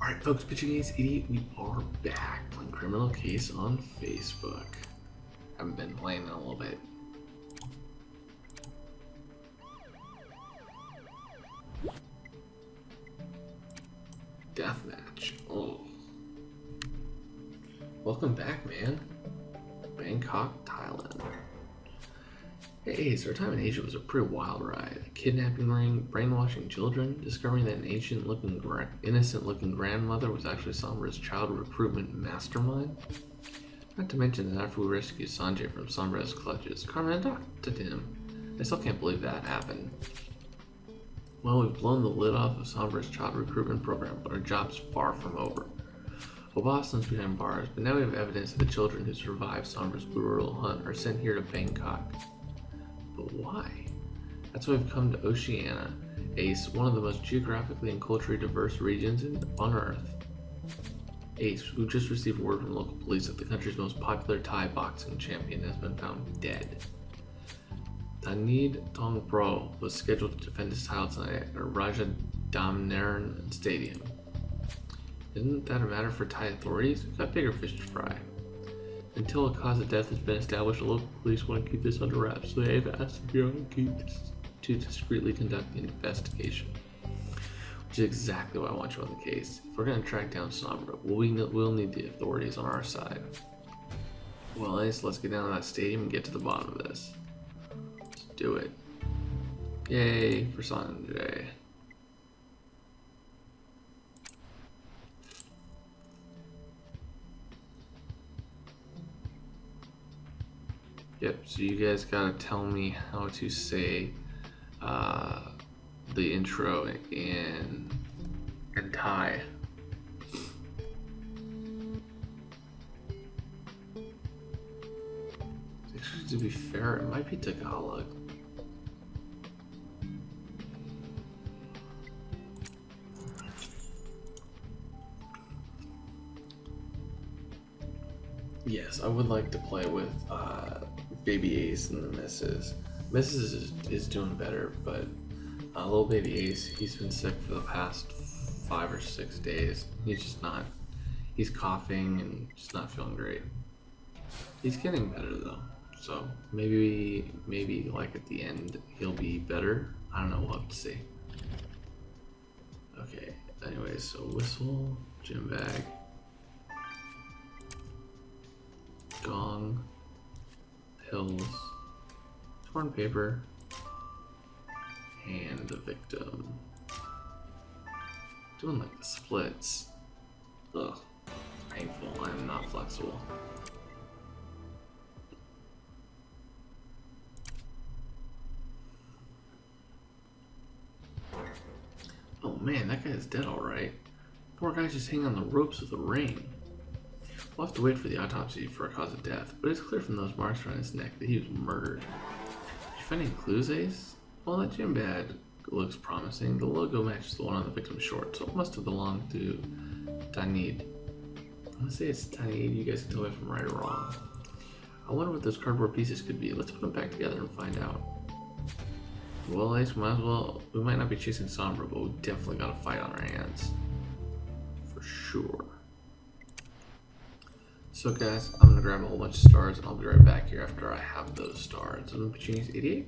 Alright folks, Pitching Ace Idiot, we are back playing Criminal Case on Facebook. Haven't been playing in a little bit. Deathmatch. Oh. Welcome back, man. Bangkok, Thailand. Hey, so our time in Asia was a pretty wild ride. A kidnapping ring, brainwashing children, discovering that an innocent-looking grandmother was actually Sombra's child recruitment mastermind. Not to mention that after we rescued Sanjay from Sombra's clutches, Carmen adopted him. I still can't believe that happened. Well, we've blown the lid off of Sombra's child recruitment program, but our job's far from over. Well, Boston's behind bars, but now we have evidence that the children who survived Sombra's brutal hunt are sent here to Bangkok. But why? That's why we've come to Oceania, Ace, one of the most geographically and culturally diverse regions on Earth. Ace, we've just received word from local police that the country's most popular Thai boxing champion has been found dead. Tanid Tongpro was scheduled to defend his title tonight at Raja Damnaran Stadium. Isn't that a matter for Thai authorities? We've got bigger fish to fry. Until a cause of death has been established, the local police want to keep this under wraps, so they've asked the Bureau to discreetly conduct the investigation. Which is exactly why I want you on the case. If we're going to track down Sombra, we'll need the authorities on our side. Well, Ace, let's get down to that stadium and get to the bottom of this. Let's do it. Yay for Sanjay. Yep, so you guys gotta tell me how to say the intro in Thai. Actually, to be fair, it might be Tagalog. Yes, I would like to play with Baby Ace and the Missus. Missus is doing better, but little Baby Ace, he's been sick for the past 5 or 6 days. He's coughing and just not feeling great. He's getting better though, so maybe like at the end he'll be better. I don't know, we'll have to see. Okay, anyways, so whistle, gym bag, gong, pills, torn paper, and the victim. Doing like the splits. Ugh, it's painful. I am not flexible. Oh man, that guy's dead alright. Poor guy's just hanging on the ropes of the ring. We'll have to wait for the autopsy for a cause of death, but it's clear from those marks around his neck that he was murdered. Did you find any clues, Ace? Well, that gym bag looks promising. The logo matches the one on the victim's short, so it must have belonged to Tanid. I'm gonna say it's Tanid. You guys can tell me if I'm right or wrong. I wonder what those cardboard pieces could be. Let's put them back together and find out. Well, Ace, we might not be chasing Sombra, but we definitely got a fight on our hands. For sure. So guys, I'm gonna grab a whole bunch of stars and I'll be right back here after I have those stars. I'm Pitching Ace Idiot.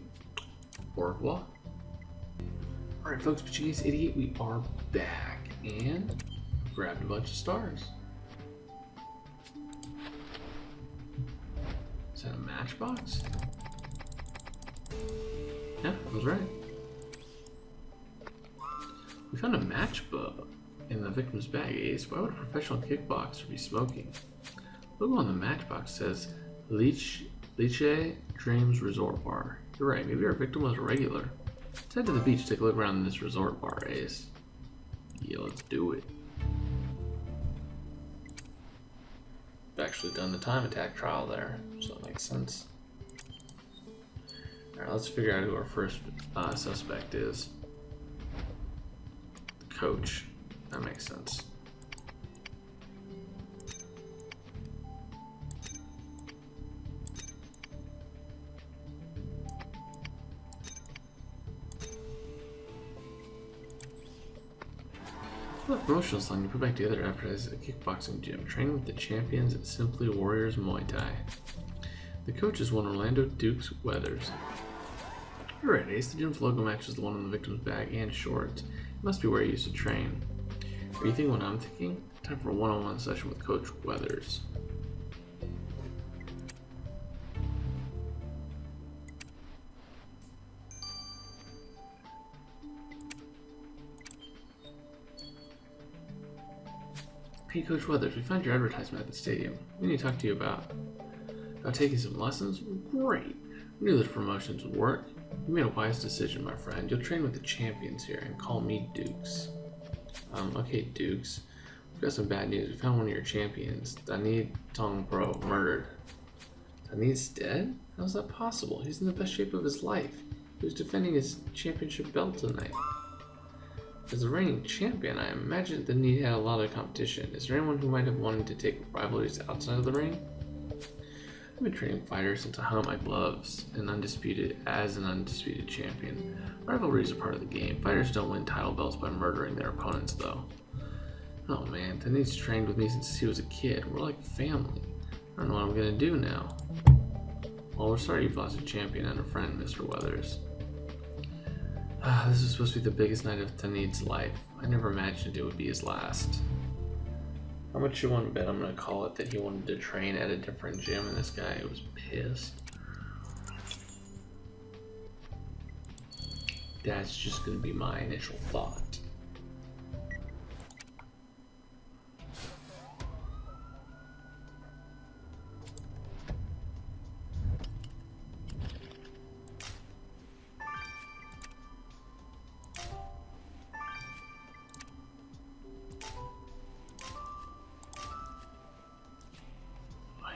Au revoir. Alright folks, Pitching Ace Idiot, we are back and grabbed a bunch of stars. Is that a matchbox? Yeah, I was right. We found a matchbook in the victim's bag, Ace. Why would a professional kickboxer be smoking? The logo on the matchbox says Liche Dreams Resort Bar. You're right, maybe our victim was a regular. Let's head to the beach, take a look around this resort bar, Ace. Yeah, let's do it. I've actually done the time attack trial there, so that makes sense. Alright, let's figure out who our first suspect is. The coach. That makes sense. The promotional song you put back together after this a kickboxing gym. Train with the champions at Simply Warriors Muay Thai. The coach is one Orlando Dukes Weathers. Alright, Ace, the gym's logo matches the one on the victim's bag and shorts. It must be where he used to train. Are you thinking what I'm thinking? Time for a one-on-one session with Coach Weathers. Hey, Coach Weathers, we found your advertisement at the stadium. We need to talk to you about taking some lessons. Great. We knew those promotions would work. You made a wise decision, my friend. You'll train with the champions here and call me Dukes. Okay, Dukes. We've got some bad news. We found one of your champions, Danid Tong Pro, murdered. Danid's dead? How's that possible? He's in the best shape of his life. He was defending his championship belt tonight. As the reigning champion, I imagine Danid had a lot of competition. Is there anyone who might have wanted to take rivalries outside of the ring? I've been training fighters since I hung up my gloves and as an undisputed champion. Rivalries are part of the game. Fighters don't win title belts by murdering their opponents, though. Oh man, Danid's trained with me since he was a kid. We're like family. I don't know what I'm gonna do now. Well, we're sorry you've lost a champion and a friend, Mr. Weathers. This was supposed to be the biggest night of Danid's life. I never imagined it would be his last. How much you want to bet I'm gonna call it that he wanted to train at a different gym and this guy was pissed? That's just gonna be my initial thought.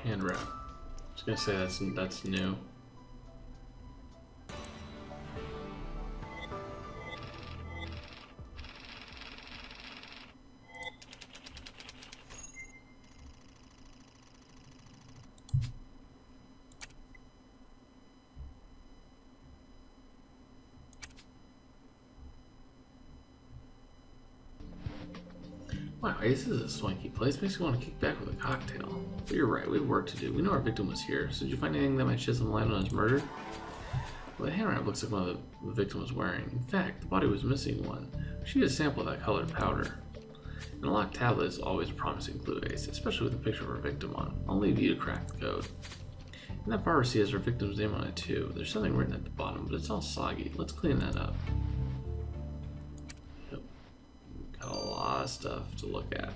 Hand wrap. I was gonna say that's new. Wow, Ace is a swanky place. Makes me want to kick back with a cocktail. But you're right, we have work to do. We know our victim was here. So did you find anything that might shed some light on his murder? Well, the hand wrap looks like one the victim was wearing. In fact, the body was missing one. We should get a sample of that colored powder. An unlocked tablet is always a promising clue, Ace, especially with a picture of our victim on. I'll leave you to crack the code. And that bar receipt has our victim's name on it too. There's something written at the bottom, but it's all soggy. Let's clean that up. Yep. Got a lot of stuff to look at.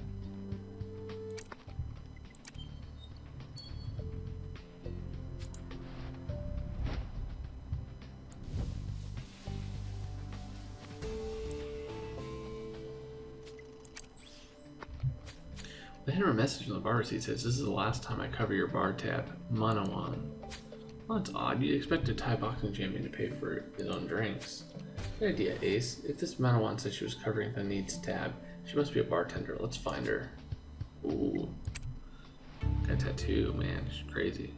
The hidden message on the bar receipt says, "This is the last time I cover your bar tab. Manawan." Well, that's odd. You'd expect a Thai boxing champion to pay for his own drinks. Good idea, Ace. If this Manawan says she was covering the needs tab, she must be a bartender. Let's find her. Ooh. That tattoo, man. She's crazy.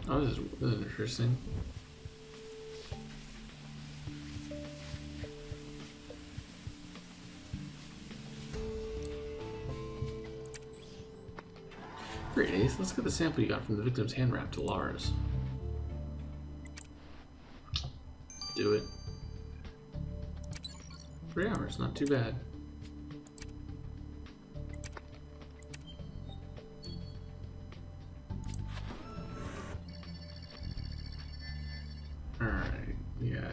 Oh, this is interesting. Great, Ace. Let's get the sample you got from the victim's hand wrap to Lars. Do it. 3 hours, not too bad. Alright, yeah.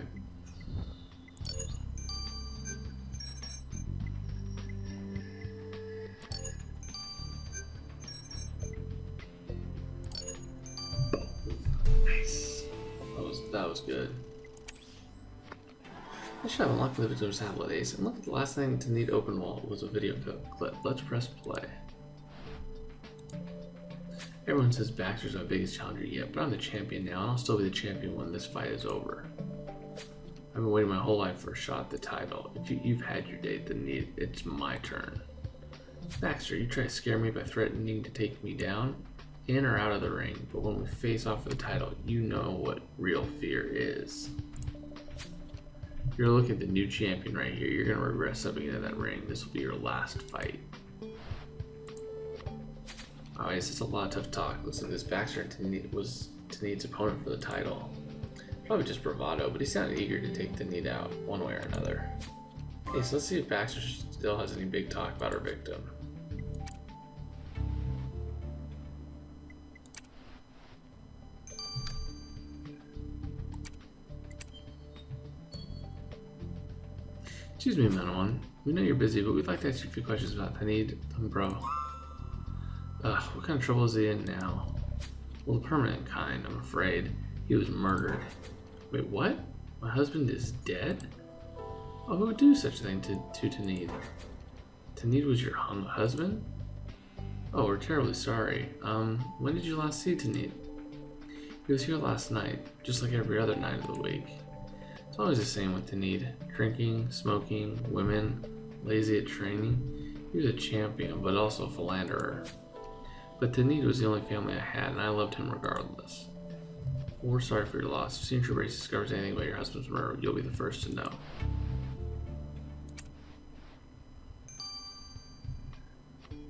Nice. That was good. I should have unlocked the victim's tablet, Ace. And look at the last thing to need open wall was a video clip. Let's press play. Everyone says Baxter's our biggest challenger yet, but I'm the champion now, and I'll still be the champion when this fight is over. I've been waiting my whole life for a shot at the title. If you've had your date, then it's my turn. Baxter, you try to scare me by threatening to take me down? in or out of the ring, but when we face off for the title, you know what real fear is. You're looking at the new champion right here. You're gonna regret stepping into that ring. This will be your last fight. Oh, yes, it's a lot of tough talk. Listen, this Baxter was Tanid's opponent for the title. Probably just bravado, but he sounded eager to take Tanid out one way or another. Okay, so let's see if Baxter still has any big talk about her victim. Excuse me, Menon. We know you're busy, but we'd like to ask you a few questions about Tanid, bro. What kind of trouble is he in now? Well, the permanent kind, I'm afraid. He was murdered. Wait, what? My husband is dead? Oh, who would do such a thing to Tanid? Tanid was your husband? Oh, we're terribly sorry. When did you last see Tanid? He was here last night, just like every other night of the week. It's always the same with Tanid. Drinking, smoking, women, lazy at training. He was a champion, but also a philanderer. But Tanid was the only family I had, and I loved him regardless. Well, we're sorry for your loss. If Signature Race discovers anything about your husband's murder, you'll be the first to know.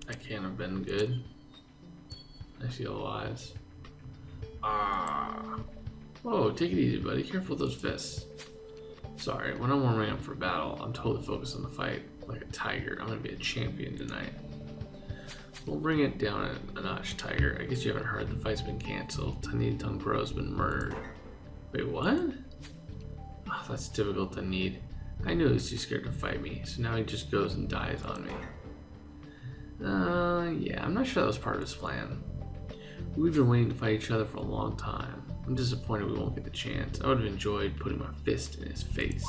That can't have been good. I see yellow eyes. Ah. Whoa, take it easy, buddy. Careful with those fists. Sorry, when I'm warming up for battle, I'm totally focused on the fight. Like a tiger. I'm gonna be a champion tonight. We'll bring it down a notch, Tiger. I guess you haven't heard. The fight's been canceled. Tanid Tungpro's been murdered. Wait, what? Oh, that's typical Tanid. I knew he was too scared to fight me, so now he just goes and dies on me. Yeah, I'm not sure that was part of his plan. We've been waiting to fight each other for a long time. I'm disappointed we won't get the chance. I would have enjoyed putting my fist in his face.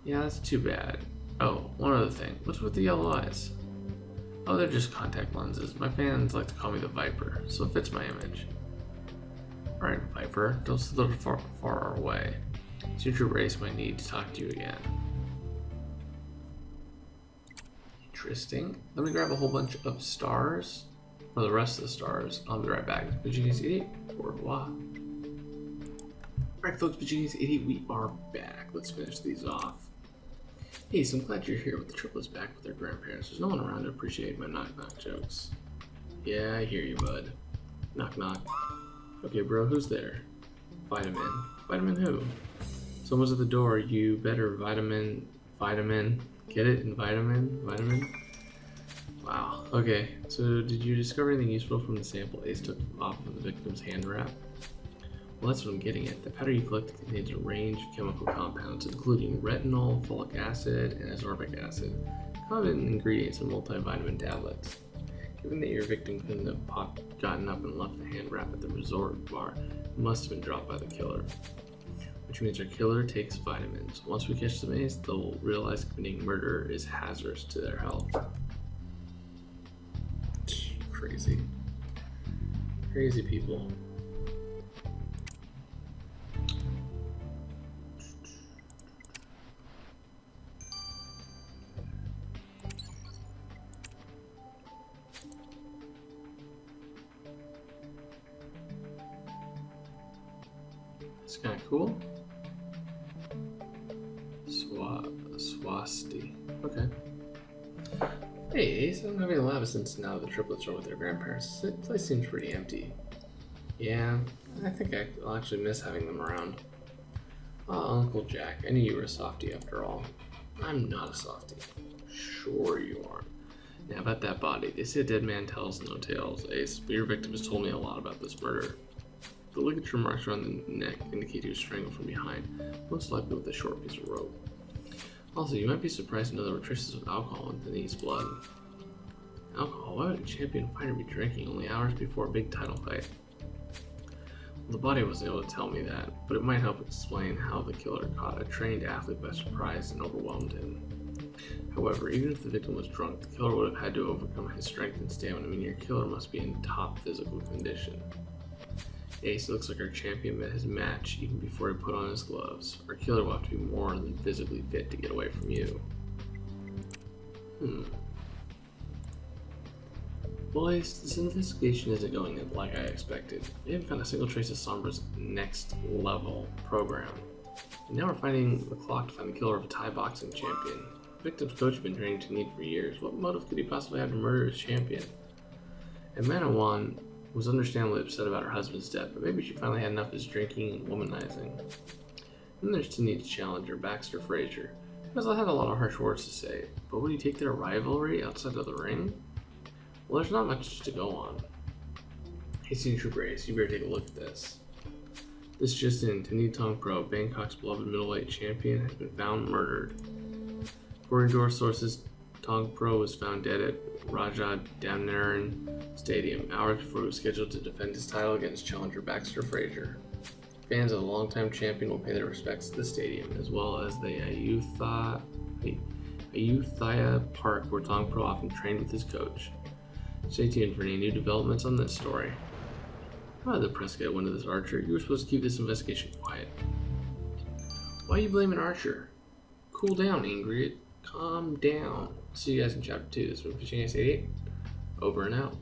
Yeah, that's too bad. Oh, one other thing. What's with the yellow eyes? Oh, they're just contact lenses. My fans like to call me the Viper, so it fits my image. Alright, Viper, don't slither far away. Future Race might need to talk to you again. Interesting. Let me grab a whole bunch of stars, or the rest of the stars. I'll be right back. Bajini's 88, au revoir. Alright folks, Bajini's 88, we are back. Let's finish these off. Hey, so I'm glad you're here with the triplets back with their grandparents. There's no one around to appreciate my knock-knock jokes. Yeah, I hear you, bud. Knock-knock. Okay, bro, who's there? Vitamin. Vitamin who? Someone's at the door. You better vitamin. Get it? In vitamin? Wow. Okay, so did you discover anything useful from the sample Ace took off of the victim's hand wrap? Well, that's what I'm getting at. The powder you collected contains a range of chemical compounds, including retinol, folic acid, and ascorbic acid, common ingredients in multivitamin tablets. Given that your victim couldn't have gotten up and left the hand wrap at the resort bar, it must have been dropped by the killer. Which means our killer takes vitamins. Once we catch the maze, they'll realize committing murder is hazardous to their health. Crazy. Crazy people. It's kind of cool. Swasti. Okay. Hey, Ace, I'm having a laugh since now the triplets are with their grandparents. The place seems pretty empty. Yeah, I think I'll actually miss having them around. Oh, Uncle Jack, I knew you were a softie after all. I'm not a softie. Sure you are. Now about that body. They say a dead man tells no tales, Ace, but your victim has told me a lot about this murder. The ligature marks around the neck indicate he was strangled from behind, most likely with a short piece of rope. Also, you might be surprised to know there were traces of alcohol in Denise' blood. Alcohol? Why would a champion fighter be drinking only hours before a big title fight? Well, the body wasn't able to tell me that, but it might help explain how the killer caught a trained athlete by surprise and overwhelmed him. However, even if the victim was drunk, the killer would have had to overcome his strength and stamina, meaning your killer must be in top physical condition. Ace, looks like our champion met his match even before he put on his gloves. Our killer will have to be more than physically fit to get away from you. Boys, this investigation isn't going like I expected. We haven't found a single trace of Sombra's next level program. And now we're finding the clock to find the killer of a Thai boxing champion. The victim's coach had been training to need for years. What motive could he possibly have to murder his champion? And Manawan was understandably upset about her husband's death, but maybe she finally had enough of his drinking and womanizing. Then there's Tanita's challenger, Baxter Frazier. Because I had a lot of harsh words to say, but would he take their rivalry outside of the ring? Well, there's not much to go on. Hey, Senior Trooper Ace, you better take a look at this. This just in, Tanita Tong Pro, Bangkok's beloved middleweight champion, has been found murdered. According to our sources, Tong Pro was found dead at Raja Damnaran Stadium, hours before he was scheduled to defend his title against challenger Baxter Frazier. Fans of the longtime champion will pay their respects to the stadium, as well as the Ayutthaya Park, where Tong Pro often trained with his coach. Stay tuned for any new developments on this story. How did the press get wind of this, Archer? You were supposed to keep this investigation quiet. Why are you blaming Archer? Cool down, Ingrid. Calm down. See you guys in Chapter 2. This has been Fishing Ace 88. Over and out.